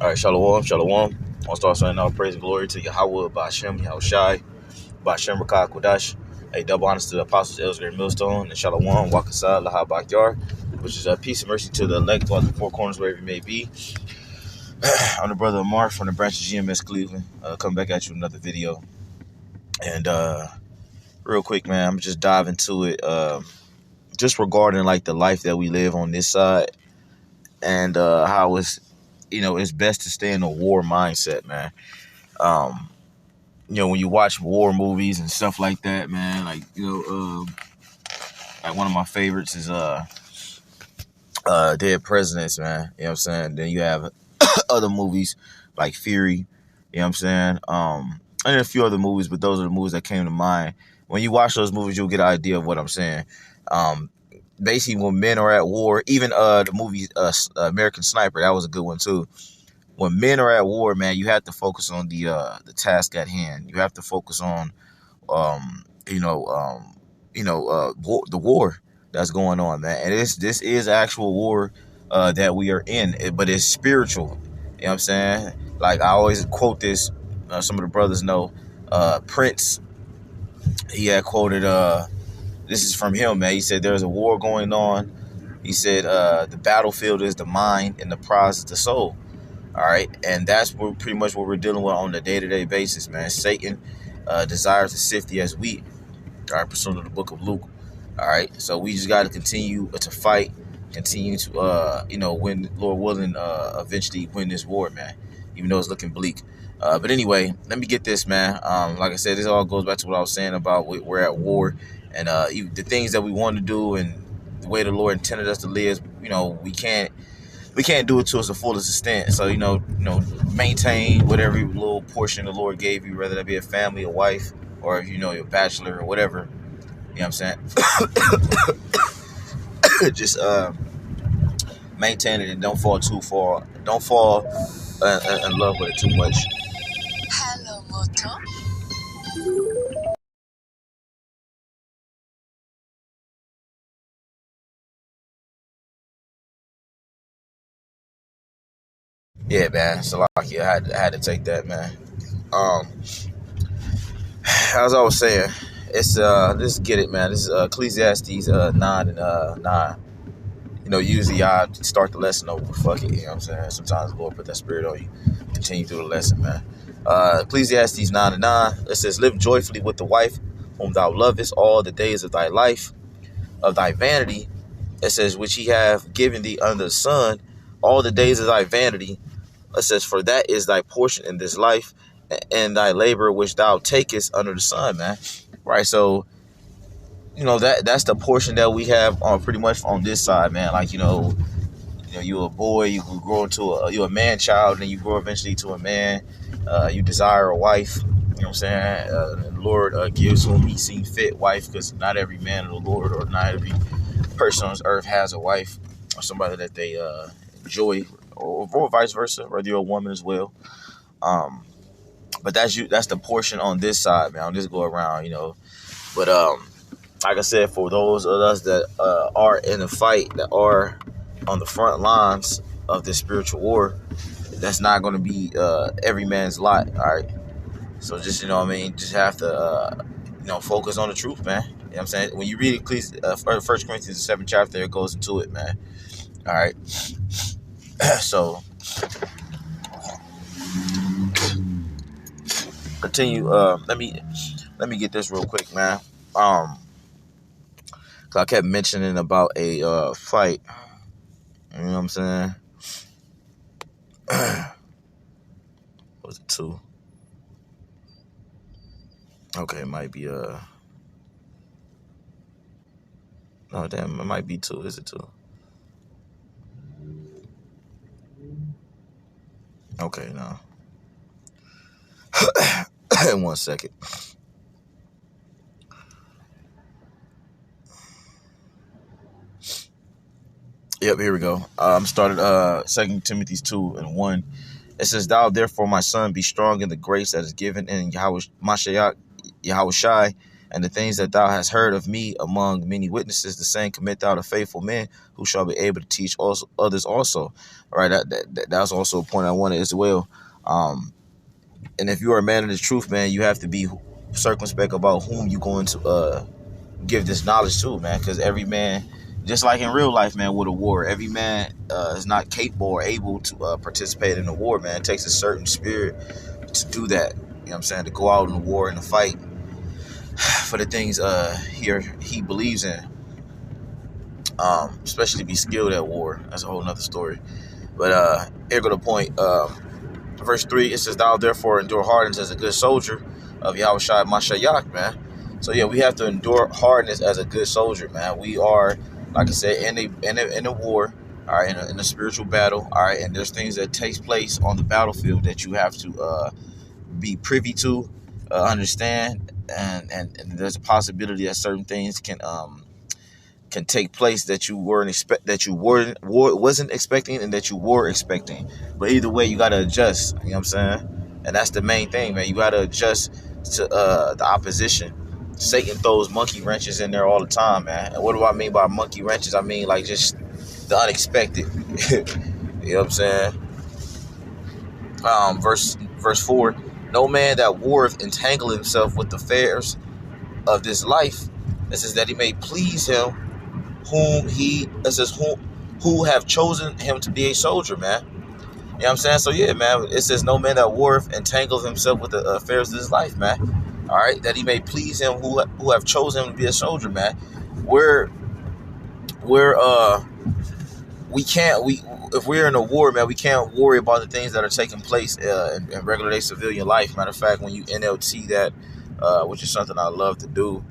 All right, Shalom, Shalom. I'll start saying all praise and glory to Yahweh, Bashem, Yahushai, Bashem, Rakah, Kodash. A double honors to the apostles, elders, great millstone, and Shalom, Wakasad, Laha, Bakyar, which is a peace and mercy to the elect throughout the four corners, wherever you may be. I'm the brother of Mark from the branch of GMS Cleveland. Coming back at you with another video. And real quick, man, I'm just dive into it. Just regarding like the life that we live on this side and how it's best to stay in a war mindset, man. Um, when you watch war movies and stuff like that, man, like, like one of my favorites is Dead Presidents, man. You know what I'm saying? Then you have other movies like Fury, you know what I'm saying? And a few other movies, but those are the movies that came to mind. When you watch those movies, you'll get an idea of what I'm saying. Um, Basically, when men are at war, even the movie American Sniper, that was a good one too. When men are at war, man, you have to focus on the task at hand. You have to focus on the war that's going on, man. And this is actual war that we are in, but it's spiritual. You know what I'm saying? Like I always quote this. Some of the brothers know Prince. He had quoted. This is from him, man. He said there's a war going on. He said the battlefield is the mind and the prize is the soul. All right, and that's pretty much what we're dealing with on a day-to-day basis, man. Satan desires to sift you as wheat. All right, pursuant to the book of Luke. All right, so we just got to continue to fight, continue to, win, Lord willing, eventually win this war, man, even though it's looking bleak. But anyway, let me get this, man. Like I said, this all goes back to what I was saying about we're at war and the things that we want to do and the way the Lord intended us to live, we can't do it to its fullest extent. So, maintain whatever little portion the Lord gave you, whether that be a family, a wife, or you're a bachelor or whatever. You know what I'm saying? Just maintain it and don't fall too far. Don't fall in love with it too much. Hello, Moto. Yeah, man. So like, I had to take that, man. Um, as I was saying, it's let's get it, man. This is Ecclesiastes 9 and 9. Usually I start the lesson over, fuck it, you know what I'm saying? Sometimes the Lord put that spirit on you. Continue through the lesson, man. Ecclesiastes 9 and 9, it says, live joyfully with the wife whom thou lovest all the days of thy life, of thy vanity. It says, which he have given thee under the sun, all the days of thy vanity. It says, for that is thy portion in this life, and thy labor which thou takest under the sun, man. Right, so that's the portion that we have on pretty much on this side, man. Like you're a boy, you grow into you're a man child, and you grow eventually to a man. You desire a wife. You know what I'm saying? The Lord gives whom He sees fit wife, because not every man of the Lord or not every person on this earth has a wife or somebody that they enjoy, or vice versa, whether you're a woman as well. But that's you. That's the portion on this side, man. On this go around, But like I said, for those of us that are in the fight, that are on the front lines of this spiritual war, that's not going to be every man's lot. All right. So just, just have to, focus on the truth, man. You know what I'm saying? When you read Ecclesiastes, 1 Corinthians, the 7th chapter, it goes into it, man. All right. So continue. Let me get this real quick, man. Cause I kept mentioning about a fight. You know what I'm saying? Was it 2? Okay, it might be no, damn, it might be 2. Is it 2? Okay, no. 1 second. Yep, here we go. I'm started 2 Timothy 2 and 1. It says, thou therefore, my son, be strong in the grace that is given in Yahweh Mashiach, Yahushai. And the things that thou hast heard of me among many witnesses, the same commit thou to faithful men who shall be able to teach also others also. All right, that's also a point I wanted as well. And if you are a man of the truth, man, you have to be circumspect about whom you going to give this knowledge to, man, because every man, just like in real life, man, with a war, every man is not capable or able to participate in a war, man. It takes a certain spirit to do that. You know what I'm saying? To go out in the war and to fight for the things he believes in. Especially be skilled at war. That's a whole nother story. But here go the point. Verse 3, it says, thou therefore endure hardness as a good soldier of Yahushua Mashiach, man. So yeah, we have to endure hardness as a good soldier, man. We are, like I said, in a war, all right, in a spiritual battle, all right, and there's things that takes place on the battlefield that you have to be privy to, understand, and there's a possibility that certain things can take place that you wasn't expecting and that you were expecting. But either way, you gotta adjust. You know what I'm saying? And that's the main thing, man. You gotta adjust to the opposition. Satan throws monkey wrenches in there all the time, man. And what do I mean by monkey wrenches? I mean like just the unexpected. You know what I'm saying? Verse 4: no man that warreth entangle himself with the affairs of this life. It says that he may please him who have chosen him to be a soldier, man. You know what I'm saying? So yeah, man, it says no man that warreth entangles himself with the affairs of this life, man. All right, that he may please him who have chosen him to be a soldier, man. If we're in a war, man, we can't worry about the things that are taking place in regular day civilian life. Matter of fact, when you NLT that, which is something I love to do,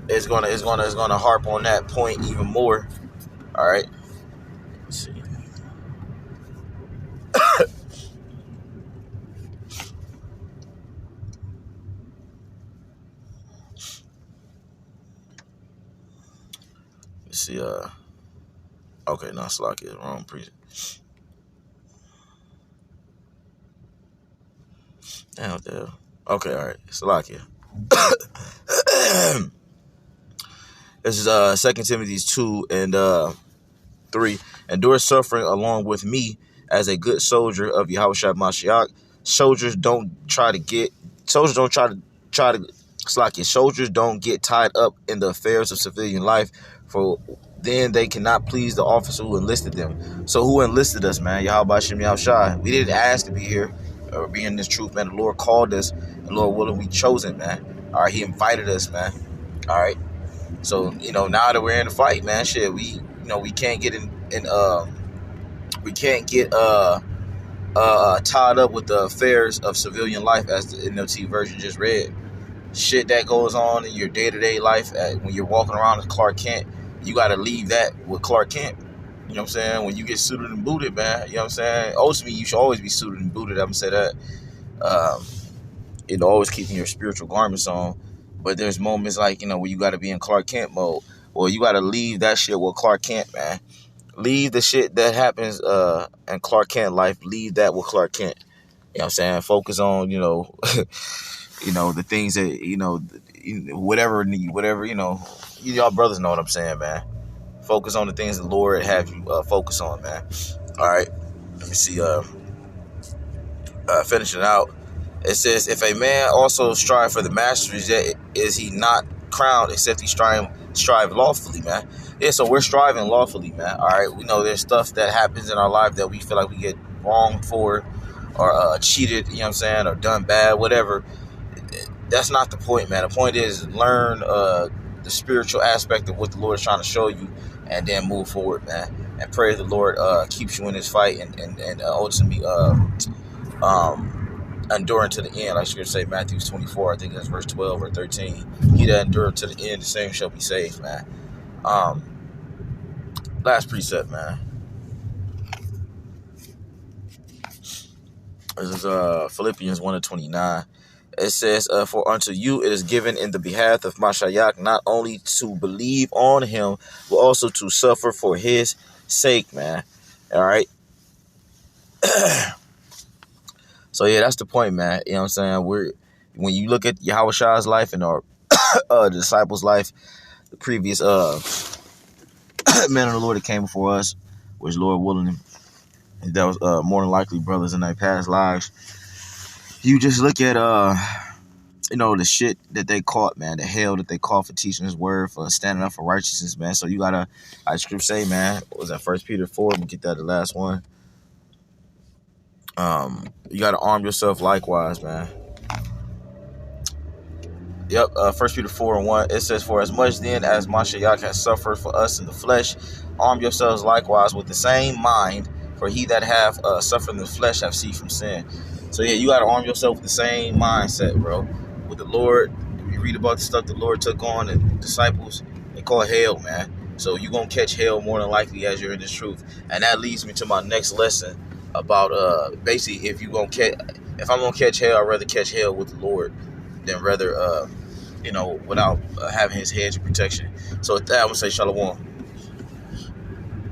it's gonna harp on that point even more. All right. Let's see. Let's see. Okay, no, Slakia, wrong precinct. Damn, what the hell? Okay, all right, Slakia. This is 2 Timothy 2 and 3. Endure suffering along with me as a good soldier of Yahushua Mashiach. Soldiers don't get tied up in the affairs of civilian life, for then they cannot please the officer who enlisted them. So who enlisted us, man? Yahweh Shem Yahushua. We didn't ask to be here or be in this truth, man. The Lord called us, and Lord willing, we chosen, man. All right, He invited us, man. All right. So, now that we're in the fight, man, shit, we can't get tied up with the affairs of civilian life, as the NLT version just read. Shit that goes on in your day-to-day life when you're walking around as Clark Kent, you got to leave that with Clark Kent. You know what I'm saying? When you get suited and booted, man, you know what I'm saying? Ultimately, you should always be suited and booted. I'm going to say that. Always keeping your spiritual garments on. But there's moments like, where you got to be in Clark Kent mode. Well, you got to leave that shit with Clark Kent, man. Leave the shit that happens in Clark Kent life. Leave that with Clark Kent. You know what I'm saying? Focus on, the things that, whatever, y'all brothers know what I'm saying, man. Focus on the things the Lord have you focus on, man. All right. Let me see. Finishing out. It says, if a man also strive for the masteries, yet is he not crowned except he strive lawfully, man. Yeah, so we're striving lawfully, man. All right. We know there's stuff that happens in our life that we feel like we get wronged for or cheated, you know what I'm saying, or done bad, whatever. That's not the point, man. The point is learn the spiritual aspect of what the Lord is trying to show you and then move forward, man. And pray the Lord keeps you in this fight and ultimately enduring to the end. Like Scripture say, Matthew 24, I think that's verse 12 or 13. He that endureth to the end, the same shall be saved, man. Last precept, man. This is Philippians 1:29. It says, for unto you it is given in the behalf of Mashiach not only to believe on him, but also to suffer for his sake, man. All right. So yeah, that's the point, man. You know what I'm saying? when you look at Yahushua's life and our disciples' life, the previous men of the Lord that came before us, which Lord willing, that was more than likely brothers in their past lives. You just look at the shit that they caught, man, the hell that they caught for teaching his word, for standing up for righteousness, man. So you gotta, like scripture say, man, what was that 1 Peter 4? Let me get that the last one. You gotta arm yourself likewise, man. Yep, 1 Peter 4:1, it says, "For as much then as Mashiach has suffered for us in the flesh, arm yourselves likewise with the same mind, for he that have suffered in the flesh have ceased from sin." So yeah, you gotta arm yourself with the same mindset, bro. With the Lord, you read about the stuff the Lord took on and disciples, they call hell, man. So you're gonna catch hell more than likely as you're in this truth. And that leads me to my next lesson about basically if I'm gonna catch hell, I'd rather catch hell with the Lord than rather without having his hedge of protection. So with that, I'm gonna say shalom.